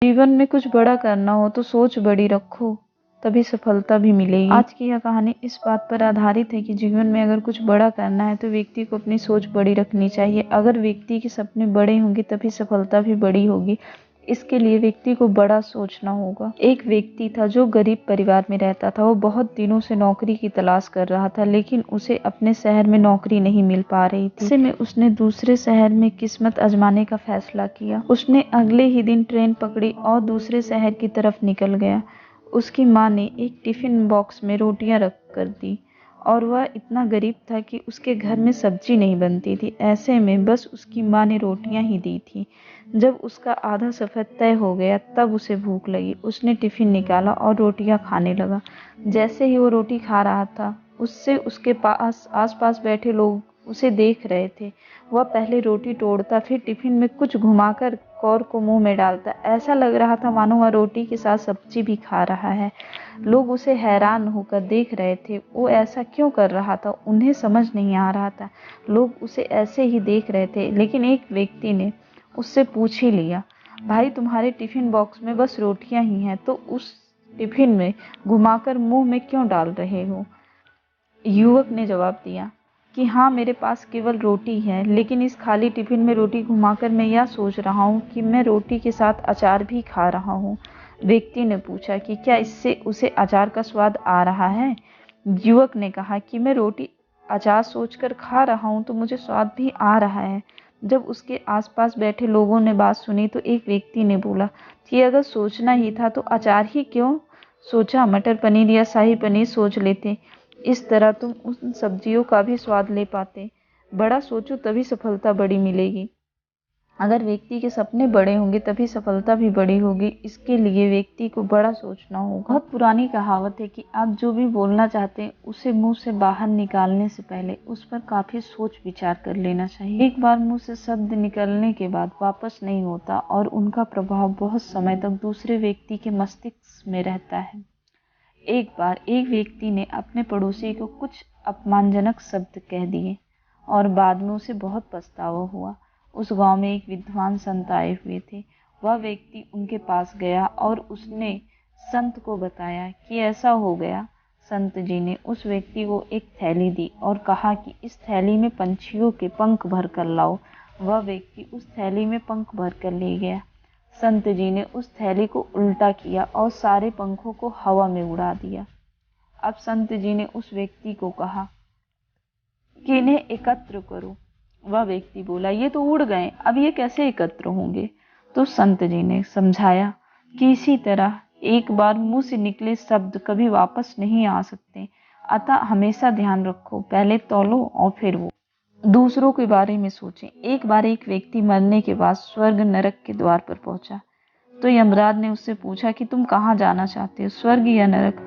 जीवन में कुछ बड़ा करना हो तो सोच बड़ी रखो, तभी सफलता भी मिलेगी। आज की यह कहानी इस बात पर आधारित है कि जीवन में अगर कुछ बड़ा करना है तो व्यक्ति को अपनी सोच बड़ी रखनी चाहिए। अगर व्यक्ति के सपने बड़े होंगे तभी सफलता भी बड़ी होगी। इसके लिए व्यक्ति को बड़ा सोचना होगा। एक व्यक्ति था जो गरीब परिवार में रहता था। वो बहुत दिनों से नौकरी की तलाश कर रहा था, लेकिन उसे अपने शहर में नौकरी नहीं मिल पा रही थी। ऐसे में उसने दूसरे शहर में किस्मत आजमाने का फैसला किया। उसने अगले ही दिन ट्रेन पकड़ी और दूसरे शहर की तरफ निकल गया। उसकी माँ ने एक टिफिन बॉक्स में रोटियां रख कर दी और वह इतना गरीब था कि उसके घर में सब्जी नहीं बनती थी। ऐसे में बस उसकी माँ ने रोटियां ही दी थी। जब उसका आधा सफ़र तय हो गया तब उसे भूख लगी। उसने टिफिन निकाला और रोटियां खाने लगा। जैसे ही वो रोटी खा रहा था, उससे उसके पास आसपास बैठे लोग उसे देख रहे थे। वह पहले रोटी तोड़ता, फिर टिफिन में कुछ घुमाकर कौर को मुंह में डालता। ऐसा लग रहा था मानो वह रोटी के साथ सब्जी भी खा रहा है। लोग उसे हैरान होकर देख रहे थे। वो ऐसा क्यों कर रहा था, उन्हें समझ नहीं आ रहा था। लोग उसे ऐसे ही देख रहे थे। लेकिन एक व्यक्ति ने उससे पूछ ही लिया, भाई तुम्हारे टिफिन बॉक्स में बस रोटियां ही हैं, तो उस टिफिन में घुमाकर मुंह में क्यों डाल रहे हो? युवक ने जवाब दिया कि हाँ, मेरे पास केवल रोटी है, लेकिन इस खाली टिफिन में रोटी घुमाकर मैं यह सोच रहा हूँ कि मैं रोटी के साथ अचार भी खा रहा हूँ। व्यक्ति ने पूछा कि क्या इससे उसे अचार का स्वाद आ रहा है? युवक ने कहा कि मैं रोटी अचार सोचकर खा रहा हूँ तो मुझे स्वाद भी आ रहा है। जब उसके आसपास बैठे लोगों ने बात सुनी तो एक व्यक्ति ने बोला कि अगर सोचना ही था तो अचार ही क्यों सोचा, मटर पनीर या शाही पनीर सोच लेते। इस तरह तुम उन सब्जियों का भी स्वाद ले पाते। बड़ा सोचो तभी सफलता बड़ी मिलेगी। अगर व्यक्ति के सपने बड़े होंगे तभी सफलता भी बड़ी होगी। इसके लिए व्यक्ति को बड़ा सोचना होगा। बहुत पुरानी कहावत है कि आप जो भी बोलना चाहते हैं उसे मुंह से बाहर निकालने से पहले उस पर काफी सोच विचार कर लेना चाहिए। एक बार मुंह से शब्द निकलने के बाद वापस नहीं होता और उनका प्रभाव बहुत समय तक दूसरे व्यक्ति के मस्तिष्क में रहता है। एक बार एक व्यक्ति ने अपने पड़ोसी को कुछ अपमानजनक शब्द कह दिए और बाद में उसे बहुत पछतावा हुआ। उस गांव में एक विद्वान संत आए हुए थे। वह व्यक्ति उनके पास गया और उसने संत को बताया कि ऐसा हो गया। संत जी ने उस व्यक्ति को एक थैली दी और कहा कि इस थैली में पंछियों के पंख भर कर लाओ। वह व्यक्ति उस थैली में पंख भर कर ले गया। संत जी ने उस थैली को उल्टा किया और सारे पंखों को हवा में उड़ा दिया। अब संत जी ने उस व्यक्ति को कहा कि इन्हें एकत्र करो। वह व्यक्ति बोला, ये तो उड़ गए, अब ये कैसे एकत्र होंगे? तो संत जी ने समझाया कि इसी तरह एक बार मुंह से निकले शब्द कभी वापस नहीं आ सकते। अतः हमेशा ध्यान रखो, पहले तौलो और फिर वो दूसरों के बारे में सोचें। एक बार एक व्यक्ति मरने के बाद स्वर्ग नरक के द्वार पर पहुंचा। तो यमराज ने उससे पूछा कि तुम कहाँ जाना चाहते हो, स्वर्ग या नरक?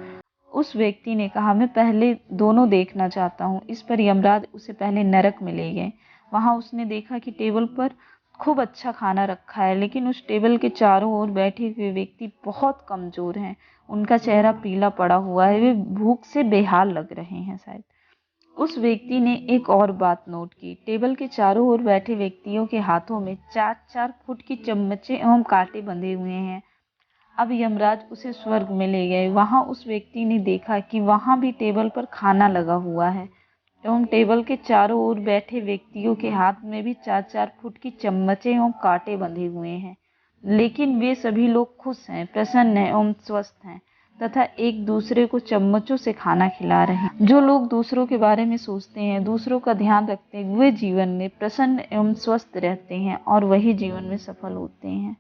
उस व्यक्ति ने कहा, मैं पहले दोनों देखना चाहता हूँ। इस पर यमराज उसे पहले नरक में ले गए। वहां उसने देखा कि टेबल पर खूब अच्छा खाना रखा है, लेकिन उस टेबल के चारों ओर बैठे हुए व्यक्ति बहुत कमजोर हैं। उनका चेहरा पीला पड़ा हुआ है, वे भूख से बेहाल लग रहे हैं शायद। उस व्यक्ति ने एक और बात नोट की, टेबल के चारों ओर बैठे व्यक्तियों के हाथों में 4-4 फुट की चम्मचे एवं कांटे बंधे हुए हैं। अब यमराज उसे स्वर्ग में ले गए। वहां उस व्यक्ति ने देखा कि वहां भी टेबल पर खाना लगा हुआ है एवं टेबल के चारों ओर बैठे व्यक्तियों के हाथ में भी 4-4 फुट की चम्मचे एवं कांटे बंधे हुए हैं। लेकिन वे सभी लोग खुश हैं, प्रसन्न हैं एवं स्वस्थ हैं तथा एक दूसरे को चम्मचों से खाना खिला रहे हैं। जो लोग दूसरों के बारे में सोचते हैं, दूसरों का ध्यान रखते हैं, वे जीवन में प्रसन्न एवं स्वस्थ रहते हैं और वही जीवन में सफल होते हैं।